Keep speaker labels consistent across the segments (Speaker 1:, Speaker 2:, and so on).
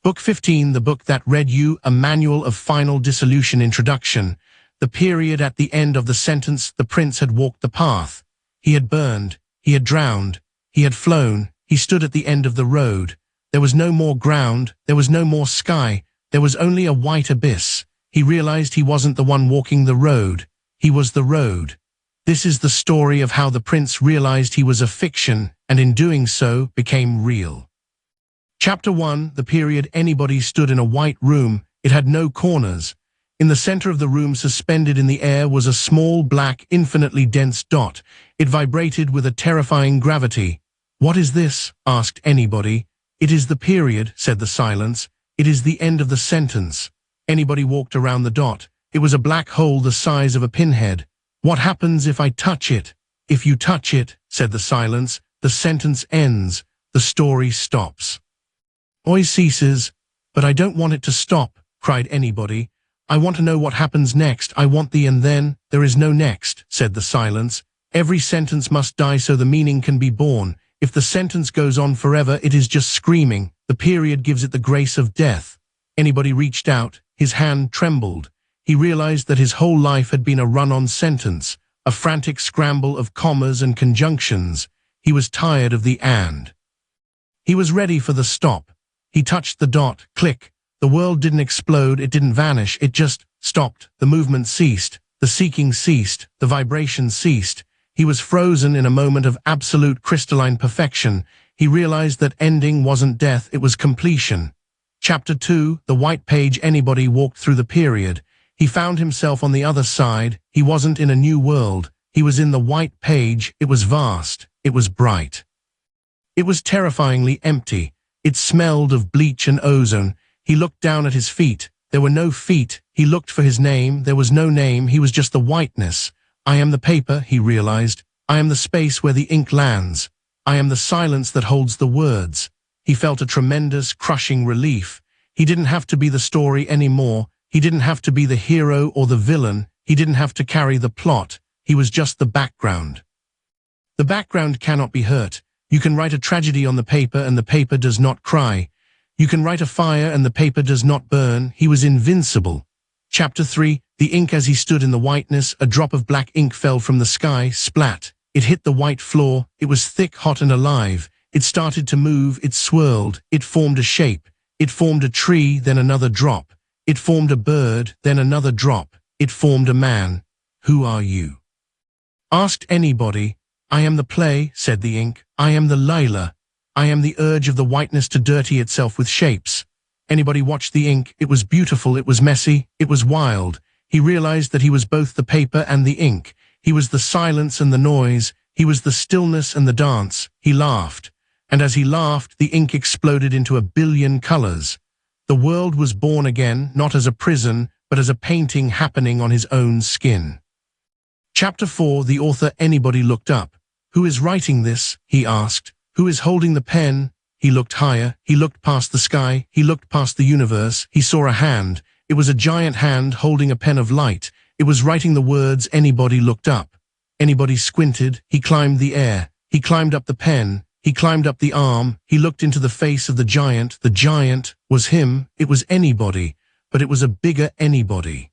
Speaker 1: Book 15, the book that read you a manual of final dissolution introduction. The period at the end of the sentence, the prince had walked the path. He had burned, he had drowned, he had flown, he stood at the end of the road. There was no more ground, there was no more sky, there was only a white abyss. He realized he wasn't the one walking the road, he was the road. This is the story of how the prince realized he was a fiction, and in doing so, became real. Chapter 1, the period. Anybody stood in a white room. It had no corners. In the center of the room, suspended in the air, was a small, black, infinitely dense dot. It vibrated with a terrifying gravity. "What is this?" asked anybody. "It is the period," said the silence. "It is the end of the sentence." Anybody walked around the dot. It was a black hole the size of a pinhead. "What happens if I touch it?" "If you touch it," said the silence, "the sentence ends. The story stops." "Oi ceases." "But I don't want it to stop," cried anybody. "I want to know what happens next. I want the and then." "There is no next," said the silence. "Every sentence must die so the meaning can be born. If the sentence goes on forever, it is just screaming. The period gives it the grace of death." Anybody reached out. His hand trembled. He realized that his whole life had been a run-on sentence, a frantic scramble of commas and conjunctions. He was tired of the and. He was ready for the stop. He touched the dot. Click. The world didn't explode, it didn't vanish, it just stopped. The movement ceased. The seeking ceased. The vibration ceased. He was frozen in a moment of absolute crystalline perfection. He realized that ending wasn't death, it was completion. Chapter 2, the white page. Anybody walked through the period. He found himself on the other side. He wasn't in a new world. He was in the white page. It was vast. It was bright. It was terrifyingly empty. It smelled of bleach and ozone. He looked down at his feet. There were no feet. He looked for his name. There was no name. He was just the whiteness. "I am the paper," he realized. "I am the space where the ink lands. I am the silence that holds the words." He felt a tremendous, crushing relief. He didn't have to be the story anymore. He didn't have to be the hero or the villain. He didn't have to carry the plot. He was just the background. The background cannot be hurt. You can write a tragedy on the paper and the paper does not cry. You can write a fire and the paper does not burn. He was invincible. Chapter 3, the ink. As he stood in the whiteness, a drop of black ink fell from the sky, splat. It hit the white floor. It was thick, hot, and alive. It started to move. It swirled. It formed a shape. It formed a tree, then another drop. It formed a bird, then another drop. It formed a man. "Who are you?" asked anybody. "I am the play," said the ink. "I am the Lila. I am the urge of the whiteness to dirty itself with shapes." Anybody watched the ink. It was beautiful, it was messy, it was wild. He realized that he was both the paper and the ink. He was the silence and the noise. He was the stillness and the dance. He laughed. And as he laughed, the ink exploded into a billion colors. The world was born again, not as a prison, but as a painting happening on his own skin. Chapter 4, the author. Anybody looked up. "Who is writing this?" he asked. "Who is holding the pen?" He looked higher. He looked past the sky. He looked past the universe. He saw a hand. It was a giant hand holding a pen of light. It was writing the words. Anybody looked up. Anybody squinted. He climbed the air. He climbed up the pen. He climbed up the arm. He looked into the face of the giant. The giant was him. It was anybody, but it was a bigger anybody.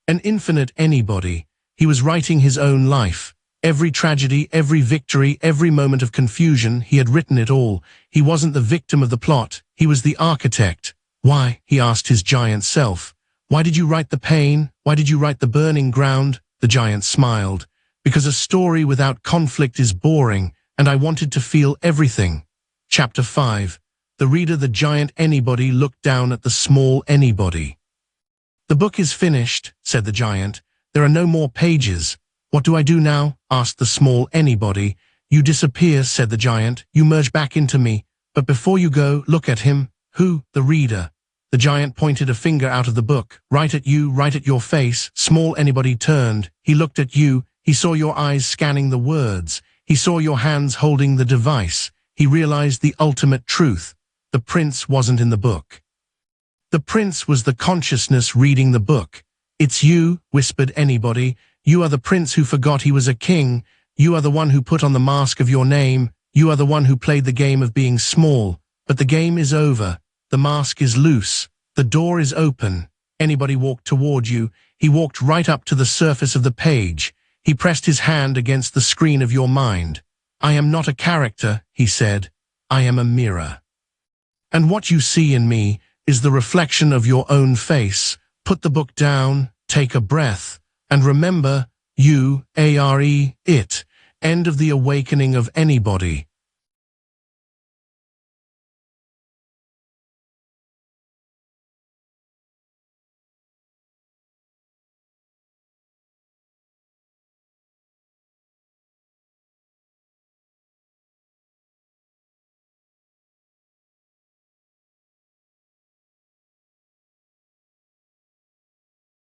Speaker 1: An infinite anybody. He was writing his own life. Every tragedy, every victory, every moment of confusion, he had written it all. He wasn't the victim of the plot. He was the architect. "Why?" he asked his giant self. "Why did you write the pain? Why did you write the burning ground?" The giant smiled. "Because a story without conflict is boring, and I wanted to feel everything." Chapter 5, the reader. The giant anybody looked down at the small anybody. "The book is finished," said the giant. "There are no more pages." "What do I do now?" asked the small anybody. "You disappear," said the giant. "You merge back into me. But before you go, look at him." "Who?" "The reader." The giant pointed a finger out of the book. "Right at you, right at your face." Small anybody turned. He looked at you. He saw your eyes scanning the words. He saw your hands holding the device. He realized the ultimate truth. The prince wasn't in the book. The prince was the consciousness reading the book. "It's you," whispered anybody. "You are the prince who forgot he was a king. You are the one who put on the mask of your name. You are the one who played the game of being small. But the game is over. The mask is loose. The door is open. Anybody walked toward you. He walked right up to the surface of the page. He pressed his hand against the screen of your mind. I am not a character, he said. I am a mirror. And what you see in me is the reflection of your own face. Put the book down, take a breath, and remember, you, it, end of the awakening of anybody.